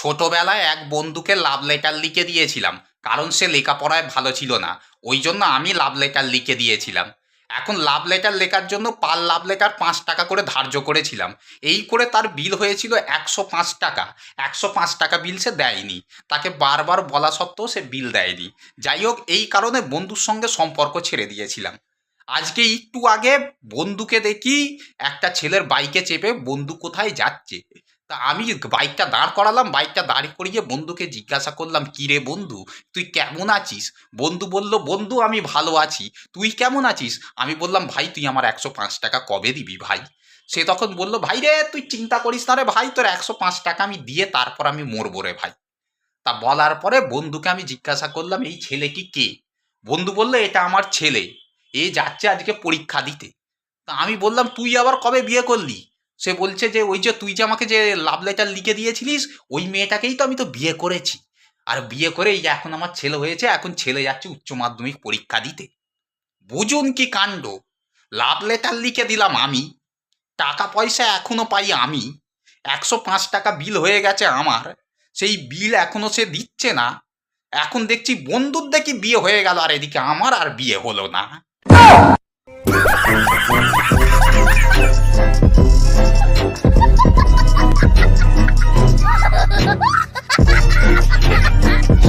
ছোটবেলায় এক বন্ধুকে লাভ লেটার লিখে দিয়েছিলাম, কারণ সে লেখাপড়ায় ভালো ছিল না। ওই জন্য আমি লাভ লেটার লিখে দিয়েছিলাম। এখন লাভ লেটার লেখার জন্য পার লাভ লেটার 5 টাকা করে ধার্য করেছিলাম। এই করে তার বিল হয়েছিল 105 টাকা। 105 টাকা বিল সে দেয়নি। তাকে বারবার বলা সত্ত্বেও সে বিল দেয়নি। যাই হোক, এই কারণে বন্ধুর সঙ্গে সম্পর্ক ছেড়ে দিয়েছিলাম। আজকে একটু আগে বন্ধুকে দেখি একটা ছেলের বাইকে চেপে বন্ধু কোথায় যাচ্ছে। তা আমি বাইকটা দাঁড় করালাম, বাইকটা দাঁড় করিয়ে বন্ধুকে জিজ্ঞাসা করলাম, কি রে বন্ধু, তুই কেমন আছিস? বন্ধু বলল, বন্ধু আমি ভালো আছি, তুই কেমন আছিস? আমি বললাম, ভাই তুই আমার 105 টাকা কবে দিবি ভাই? সে তখন বলল, ভাই রে তুই চিন্তা করিস না রে ভাই, তোর 105 টাকা আমি দিয়ে তারপর আমি মরবো রে ভাই। তা বলার পরে বন্ধুকে আমি জিজ্ঞাসা করলাম, এই ছেলেটি কে? বন্ধু বলল, এটা আমার ছেলে, এ যাচ্ছে আজকে পরীক্ষা দিতে। তা আমি বললাম, তুই আবার কবে বিয়ে করলি? সে বলছে যে ওই যে তুই যে আমাকে যে লাভ লেটার লিখে দিয়েছিলিস, ওই মেয়েটাকেই তো আমি তো বিয়ে করেছি। আর বিয়ে করে এই যে এখন আমার ছেলে হয়েছে, এখন ছেলে যাচ্ছে উচ্চ মাধ্যমিক পরীক্ষা দিতে। বুঝুন কি কাণ্ড! লাভ লেটার লিখে দিলাম আমি, টাকা পয়সা এখনো পাই আমি, 105 টাকা বিল হয়ে গেছে আমার, সেই বিল এখনো সে দিচ্ছে না। এখন দেখছি বন্ধুর দেখি বিয়ে হয়ে গেল, আর এদিকে আমার আর বিয়ে হলো না।